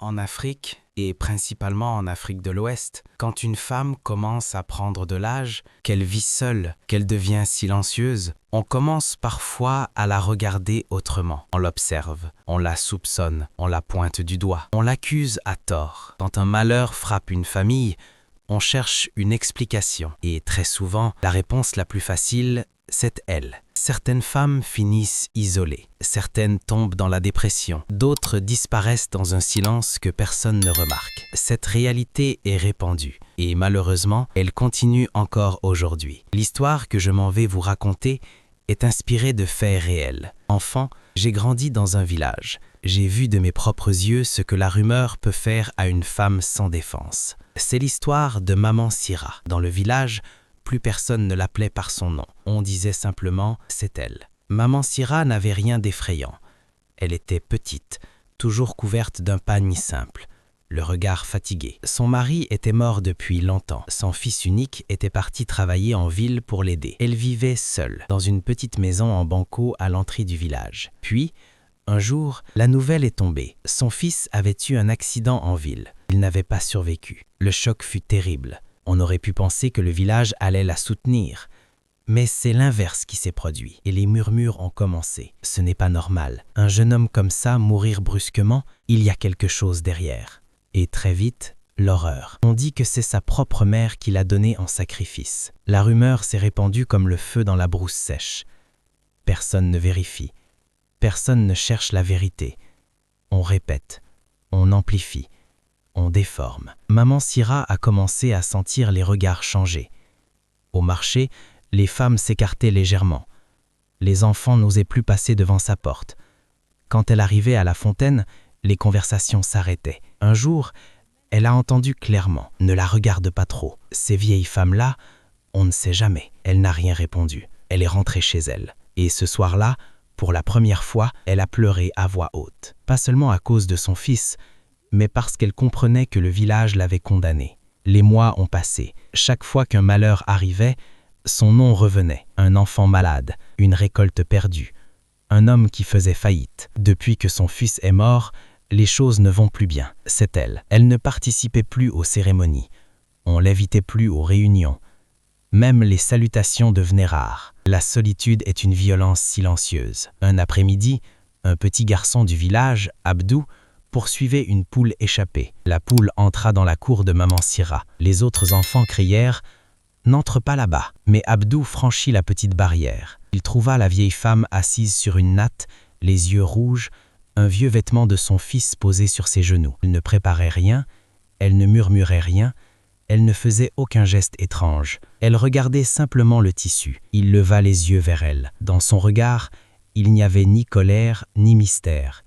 En Afrique, et principalement en Afrique de l'Ouest, quand une femme commence à prendre de l'âge, qu'elle vit seule, qu'elle devient silencieuse, on commence parfois à la regarder autrement. On l'observe, on la soupçonne, on la pointe du doigt, on l'accuse à tort. Quand un malheur frappe une famille, on cherche une explication. Et très souvent, la réponse la plus facile, c'est elle. Certaines femmes finissent isolées, certaines tombent dans la dépression, d'autres disparaissent dans un silence que personne ne remarque. Cette réalité est répandue et malheureusement, elle continue encore aujourd'hui. L'histoire que je m'en vais vous raconter est inspirée de faits réels. Enfant, j'ai grandi dans un village. J'ai vu de mes propres yeux ce que la rumeur peut faire à une femme sans défense. C'est l'histoire de Maman Sira. Dans le village, plus personne ne l'appelait par son nom. On disait simplement « c'est elle ». Maman Sira n'avait rien d'effrayant. Elle était petite, toujours couverte d'un pagne simple, le regard fatigué. Son mari était mort depuis longtemps. Son fils unique était parti travailler en ville pour l'aider. Elle vivait seule, dans une petite maison en banco à l'entrée du village. Puis, un jour, la nouvelle est tombée. Son fils avait eu un accident en ville. Il n'avait pas survécu. Le choc fut terrible. On aurait pu penser que le village allait la soutenir. Mais c'est l'inverse qui s'est produit, et les murmures ont commencé. Ce n'est pas normal. Un jeune homme comme ça, mourir brusquement, il y a quelque chose derrière. Et très vite, l'horreur. On dit que c'est sa propre mère qui l'a donné en sacrifice. La rumeur s'est répandue comme le feu dans la brousse sèche. Personne ne vérifie. Personne ne cherche la vérité. On répète, on amplifie. On déforme. Maman Sira a commencé à sentir les regards changer. Au marché, les femmes s'écartaient légèrement. Les enfants n'osaient plus passer devant sa porte. Quand elle arrivait à la fontaine, les conversations s'arrêtaient. Un jour, elle a entendu clairement « Ne la regarde pas trop. Ces vieilles femmes-là, on ne sait jamais. » Elle n'a rien répondu. Elle est rentrée chez elle. Et ce soir-là, pour la première fois, elle a pleuré à voix haute. Pas seulement à cause de son fils, mais parce qu'elle comprenait que le village l'avait condamnée. Les mois ont passé. Chaque fois qu'un malheur arrivait, son nom revenait. Un enfant malade, une récolte perdue, un homme qui faisait faillite. Depuis que son fils est mort, les choses ne vont plus bien. C'est elle. Elle ne participait plus aux cérémonies. On l'invitait plus aux réunions. Même les salutations devenaient rares. La solitude est une violence silencieuse. Un après-midi, un petit garçon du village, Abdou, poursuivait une poule échappée. La poule entra dans la cour de Maman Sira. Les autres enfants crièrent « N'entre pas là-bas !» Mais Abdou franchit la petite barrière. Il trouva la vieille femme assise sur une natte, les yeux rouges, un vieux vêtement de son fils posé sur ses genoux. Elle ne préparait rien, elle ne murmurait rien, elle ne faisait aucun geste étrange. Elle regardait simplement le tissu. Il leva les yeux vers elle. Dans son regard, il n'y avait ni colère ni mystère.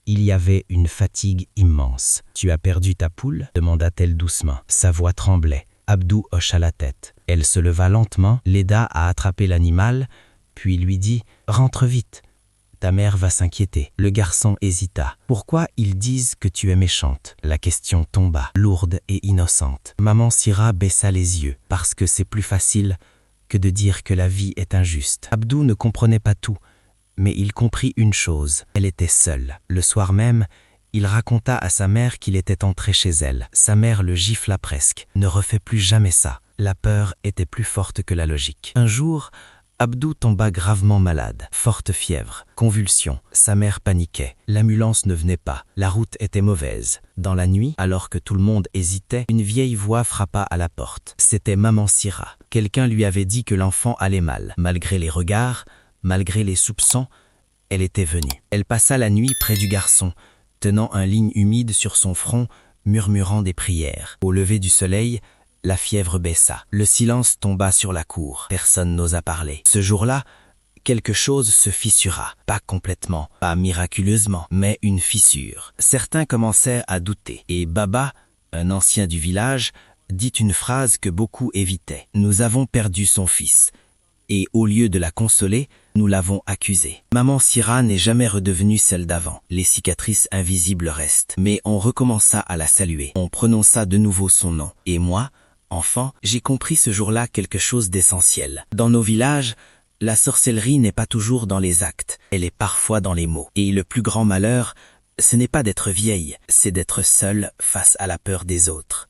Il y avait une fatigue immense. « Tu as perdu ta poule ?» demanda-t-elle doucement. Sa voix tremblait. Abdou hocha la tête. Elle se leva lentement, l'aida à attraper l'animal, puis lui dit « Rentre vite, ta mère va s'inquiéter. » Le garçon hésita. « Pourquoi ils disent que tu es méchante ?» La question tomba, lourde et innocente. Maman Sira baissa les yeux, parce que c'est plus facile que de dire que la vie est injuste. Abdou ne comprenait pas tout. Mais il comprit une chose, elle était seule. Le soir même, il raconta à sa mère qu'il était entré chez elle. Sa mère le gifla presque. « Ne refais plus jamais ça. » La peur était plus forte que la logique. Un jour, Abdou tomba gravement malade. Forte fièvre, convulsions. Sa mère paniquait. L'ambulance ne venait pas. La route était mauvaise. Dans la nuit, alors que tout le monde hésitait, une vieille voix frappa à la porte. C'était Maman Sira. Quelqu'un lui avait dit que l'enfant allait mal. Malgré les regards, malgré les soupçons, elle était venue. Elle passa la nuit près du garçon, tenant un ligne humide sur son front, murmurant des prières. Au lever du soleil, la fièvre baissa. Le silence tomba sur la cour. Personne n'osa parler. Ce jour-là, quelque chose se fissura. Pas complètement, pas miraculeusement, mais une fissure. Certains commencèrent à douter. Et Baba, un ancien du village, dit une phrase que beaucoup évitaient. « Nous avons perdu son fils. » Et au lieu de la consoler, nous l'avons accusée. Maman Sira n'est jamais redevenue celle d'avant. Les cicatrices invisibles restent. Mais on recommença à la saluer. On prononça de nouveau son nom. Et moi, enfant, j'ai compris ce jour-là quelque chose d'essentiel. Dans nos villages, la sorcellerie n'est pas toujours dans les actes. Elle est parfois dans les mots. Et le plus grand malheur, ce n'est pas d'être vieille, c'est d'être seule face à la peur des autres.